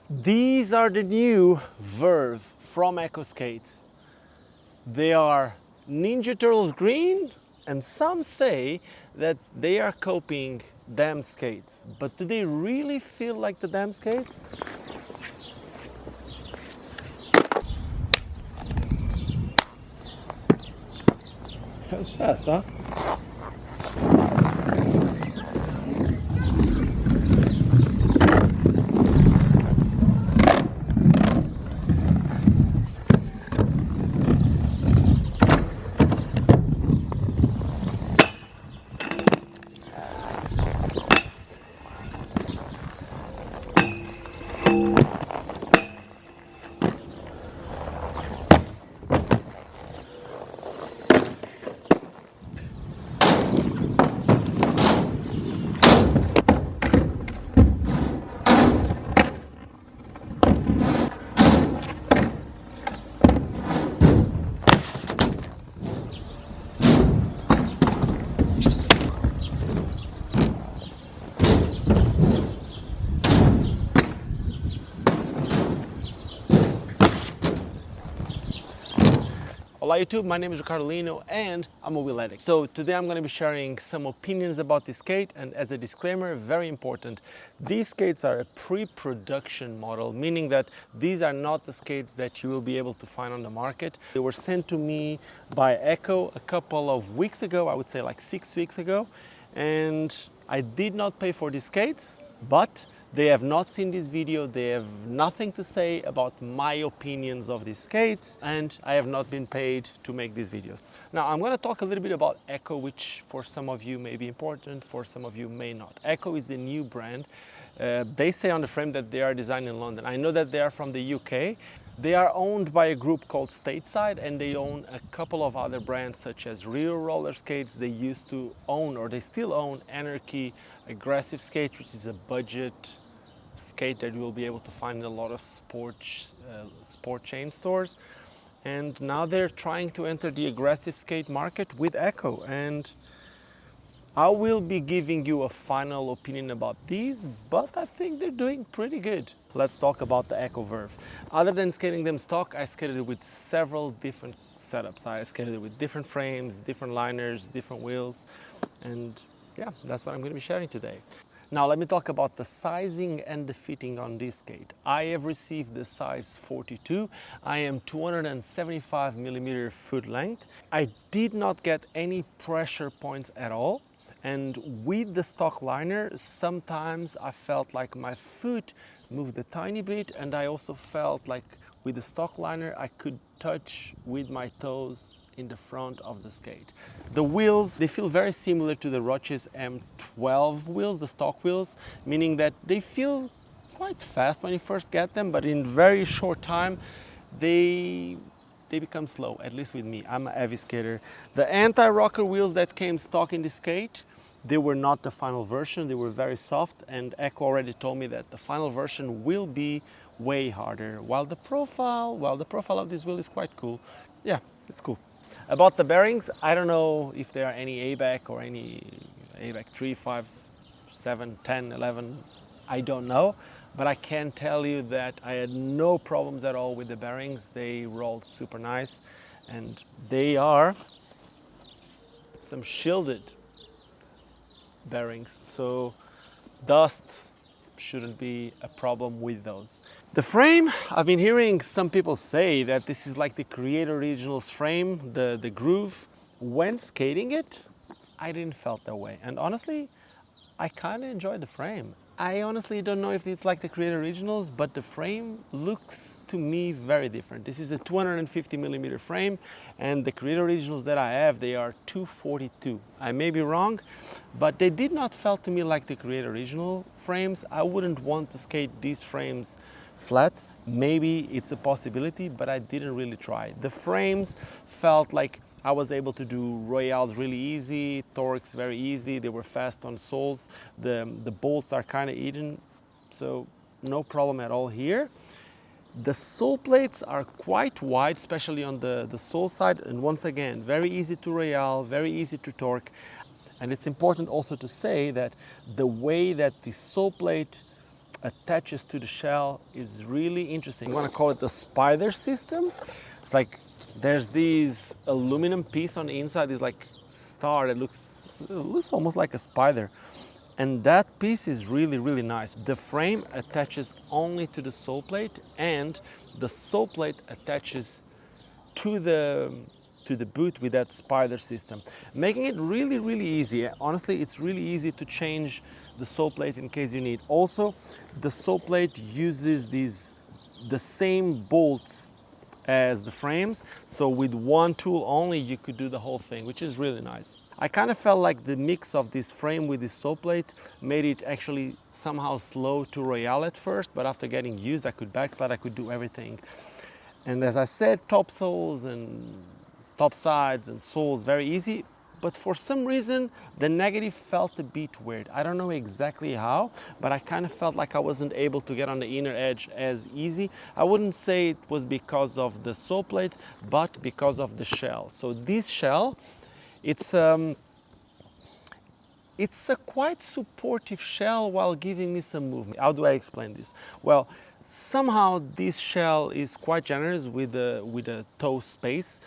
These are the new Verve from Echo Skates. They are Ninja Turtles green, and some say that they are copying Dam skates. But do they really feel like the Dam skates? That was fast, huh? Hola YouTube, my name is Ricardo Lino and I'm a wheel addict. So today I'm going to be sharing some opinions about this skate, and as a disclaimer, very important, these skates are a pre-production model, meaning that these are not the skates that you will be able to find on the market. They were sent to me by Echo a couple of weeks ago, I would say like 6 weeks ago, and I did not pay for these skates, but they have not seen this video, they have nothing to say about my opinions of these skates, and I have not been paid to make these videos. Now I'm going to talk a little bit about Echo, which for some of you may be important, for some of you may not. Echo is a new brand. They say on the frame that they are designed in London. I know that they are from the UK. They are owned by a group called Stateside, and they own a couple of other brands such as Rio Roller Skates. They used to own, or they still own, Anarchy Aggressive Skate, which is a budget skate that you will be able to find in a lot of sport chain stores. And now they're trying to enter the aggressive skate market with Echo, and I will be giving you a final opinion about these, but I think they're doing pretty good. Let's talk about the Echo Verve. Other than skating them stock, I skated it with several different setups. I skated it with different frames, different liners, different wheels, and yeah, that's what I'm going to be sharing today. Now let me talk about the sizing and the fitting on this skate. I have received the size 42. I am 275 millimeter foot length. I did not get any pressure points at all. And with the stock liner, sometimes I felt like my foot moved a tiny bit, and I also felt like with the stock liner I could touch with my toes in the front of the skate. The wheels, they feel very similar to the Roches M12 wheels, the stock wheels, meaning that they feel quite fast when you first get them, but in very short time they become slow, at least with me. I'm a heavy skater. The anti-rocker wheels that came stock in this skate, they were not the final version. They were very soft, and Echo already told me that the final version will be way harder, while the profile of this wheel is quite cool. Yeah, it's cool. About the bearings, I don't know if there are any ABAC or any ABAC 3, 5, 7, 10, 11, I don't know. But I can tell you that I had no problems at all with the bearings. They rolled super nice, and they are some shielded bearings, so dust shouldn't be a problem with those. The frame, I've been hearing some people say that this is like the Creator Originals frame, the groove. When skating it, I didn't felt that way, and honestly, I kind of enjoyed the frame. I honestly don't know if it's like the Creator Originals, but the frame looks to me very different. This is a 250 millimeter frame, and the Creator Originals that I have, they are 242. I may be wrong, but they did not feel to me like the Creator Original frames. I wouldn't want to skate these frames flat. Maybe it's a possibility, but I didn't really try. The frames felt like I was able to do royales really easy, torques very easy, they were fast on soles, the bolts are kind of even, so no problem at all here. The sole plates are quite wide, especially on the sole side, and once again, very easy to royale, very easy to torque. And it's important also to say that the way that the sole plate attaches to the shell is really interesting. I want to call it the spider system. It's like there's these aluminum piece on the inside, this like star that looks almost like a spider. And that piece is really, really nice. The frame attaches only to the sole plate, and the sole plate attaches to the boot with that spider system, making it really, really easy. Honestly, it's really easy to change the sole plate in case you need. Also, the sole plate uses the same bolts as the frames, so with one tool only you could do the whole thing, which is really nice. I kind of felt like the mix of this frame with this sole plate made it actually somehow slow to royale at first, but after getting used, I could backslide, I could do everything. And as I said, top soles and top sides and soles very easy, but for some reason the negative felt a bit weird. I don't know exactly how, but I kind of felt like I wasn't able to get on the inner edge as easy. I wouldn't say it was because of the sole plate, but because of the shell. So this shell, it's a quite supportive shell while giving me some movement. How do I explain this? Well, somehow this shell is quite generous with a toe space.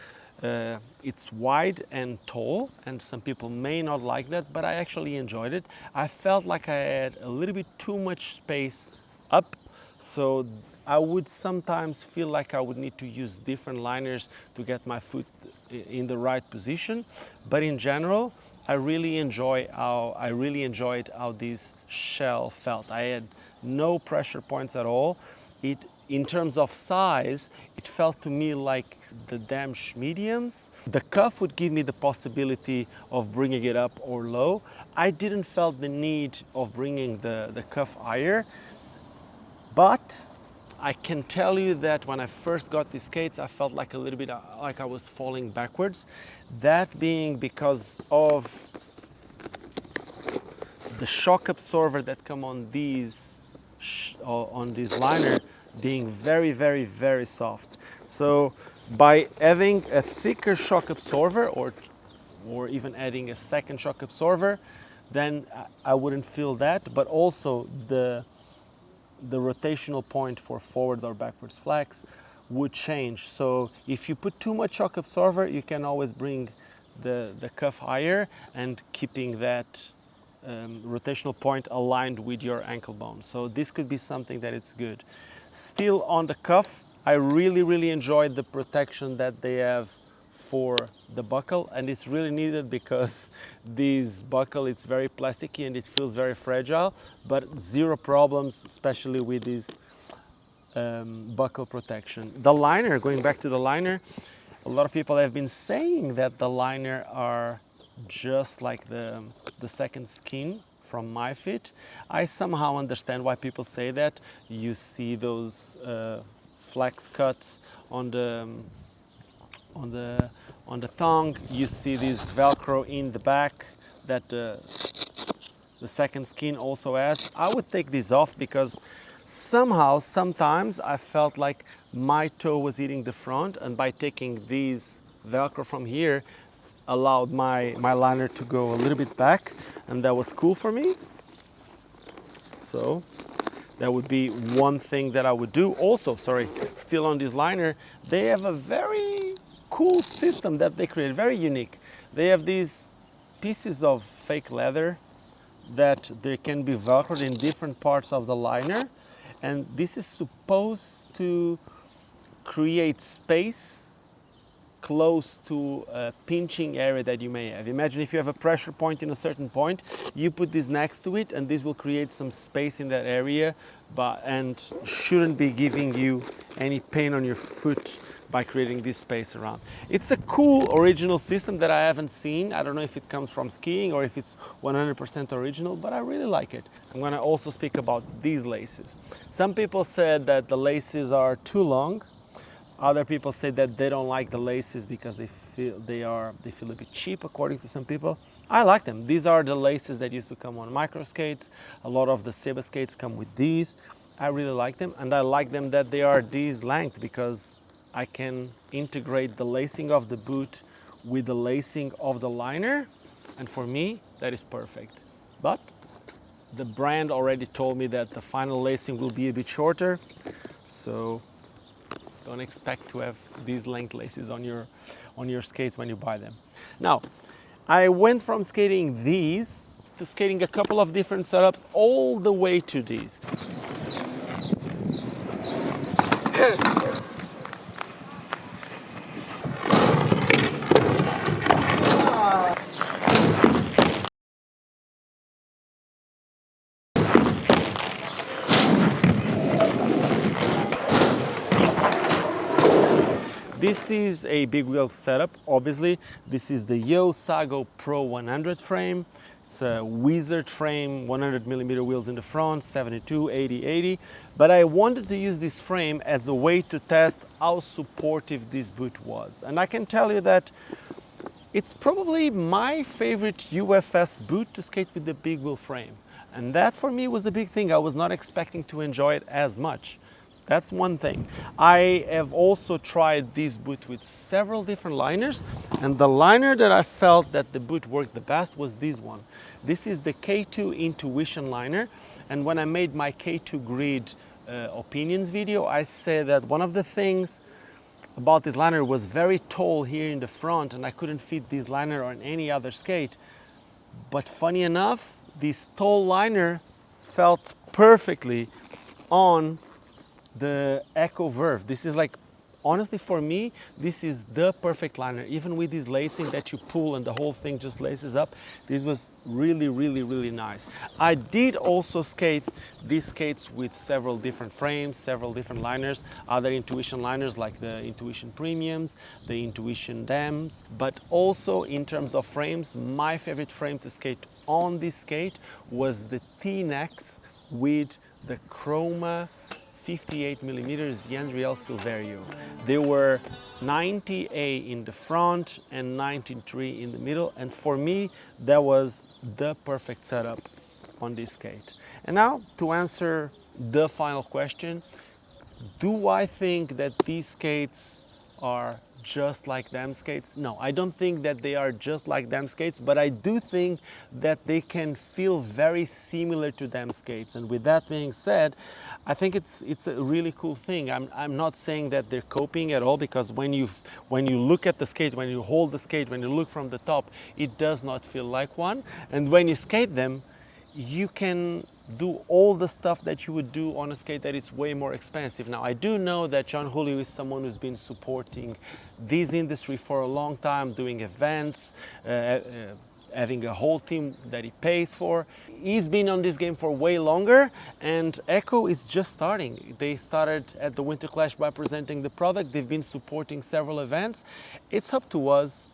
It's wide and tall, and some people may not like that, but I actually enjoyed it. I felt like I had a little bit too much space up, so I would sometimes feel like I would need to use different liners to get my foot in the right position. But in general, I really enjoyed how this shell felt. I had no pressure points at all. In terms of size, it felt to me like the Damsch mediums. The cuff would give me the possibility of bringing it up or low. I didn't felt the need of bringing the cuff higher, but I can tell you that when I first got these skates, I felt like a little bit like I was falling backwards. That being because of the shock absorber that come on these liner being very, very, very soft. So by having a thicker shock absorber or even adding a second shock absorber, then I wouldn't feel that, but also the rotational point for forward or backwards flex would change. So if you put too much shock absorber, you can always bring the cuff higher and keeping that rotational point aligned with your ankle bone. So this could be something that is good. Still on the cuff, I really, really enjoyed the protection that they have for the buckle, and it's really needed because this buckle, it's very plasticky and it feels very fragile, but zero problems, especially with this buckle protection. The liner, going back to the liner, a lot of people have been saying that the liner are just like the second skin from my fit. I somehow understand why people say that. You see those flex cuts on the tongue. You see this Velcro in the back that the second skin also has. I would take this off because somehow, sometimes I felt like my toe was hitting the front, and by taking these Velcro from here, allowed my liner to go a little bit back, and that was cool for me. So that would be one thing that I would do. Also, still on this liner, they have a very cool system that they created, very unique. They have these pieces of fake leather that they can be velcroed in different parts of the liner, and this is supposed to create space close to a pinching area that you may have. Imagine if you have a pressure point in a certain point, you put this next to it and this will create some space in that area, and shouldn't be giving you any pain on your foot by creating this space around. It's a cool original system that I haven't seen. I don't know if it comes from skiing or if it's 100% original, but I really like it. I'm gonna also speak about these laces. Some people said that the laces are too long. Other people say that they don't like the laces because they feel a bit cheap, according to some people. I like them. These are the laces that used to come on micro skates. A lot of the Seba skates come with these. I really like them, and I like them that they are this length because I can integrate the lacing of the boot with the lacing of the liner, and for me that is perfect. But the brand already told me that the final lacing will be a bit shorter, so don't expect to have these length laces on your skates when you buy them. Now, I went from skating these to skating a couple of different setups all the way to these. This is a big wheel setup, obviously. This is the Yo Sago Pro 100 frame. It's a Wizard frame, 100 millimeter wheels in the front, 72, 80, 80. But I wanted to use this frame as a way to test how supportive this boot was. And I can tell you that it's probably my favorite UFS boot to skate with the big wheel frame. And that for me was a big thing. I was not expecting to enjoy it as much. That's one thing. I have also tried this boot with several different liners, and the liner that I felt that the boot worked the best was this one. This is the K2 Intuition liner, and when I made my K2 grid opinions video, I said that one of the things about this liner was very tall here in the front, and I couldn't fit this liner on any other skate. But funny enough, this tall liner felt perfectly on the Echo Verve. This is like, honestly for me, this is the perfect liner. Even with this lacing that you pull and the whole thing just laces up, this was really, really, really nice. I did also skate these skates with several different frames, several different liners, other Intuition liners like the Intuition Premiums, the Intuition Dams, but also in terms of frames, my favorite frame to skate on this skate was the T-Nex with the Chroma 58 millimeters Yandriel Silverio. They were 90A in the front and 93 in the middle, and for me that was the perfect setup on this skate. And now to answer the final question, do I think that these skates are just like them skates? No, I don't think that they are just like them skates, but I do think that they can feel very similar to them skates. And with that being said, I think it's a really cool thing. I'm not saying that they're copying at all, because when you look at the skate, when you hold the skate, when you look from the top, it does not feel like one. And when you skate them, you can do all the stuff that you would do on a skate that is way more expensive. Now, I do know that John Julio is someone who's been supporting this industry for a long time, doing events, having a whole team that he pays for. He's been on this game for way longer, and Echo is just starting. They started at the Winter Clash by presenting the product. They've been supporting several events. It's up to us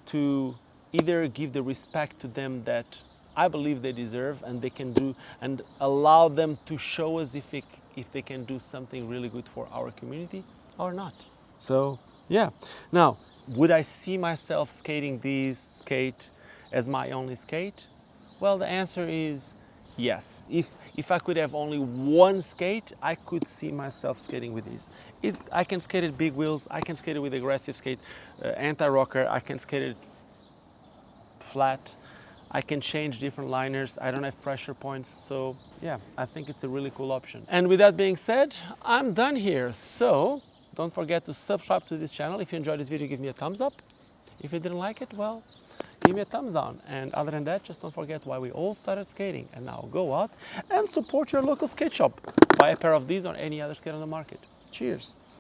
to either give the respect to them that I believe they deserve, and they can do, and allow them to show us if they can do something really good for our community or not. So yeah. Now, would I see myself skating this skate as my only skate? Well, the answer is yes. If I could have only one skate, I could see myself skating with these. I can skate at big wheels, I can skate it with aggressive skate, anti-rocker, I can skate it flat, I can change different liners, I don't have pressure points, so yeah, I think it's a really cool option. And with that being said, I'm done here. So don't forget to subscribe to this channel. If you enjoyed this video, give me a thumbs up. If you didn't like it, well, give me a thumbs down. And other than that, just don't forget why we all started skating. And now go out and support your local skate shop. Buy a pair of these or any other skate on the market. Cheers.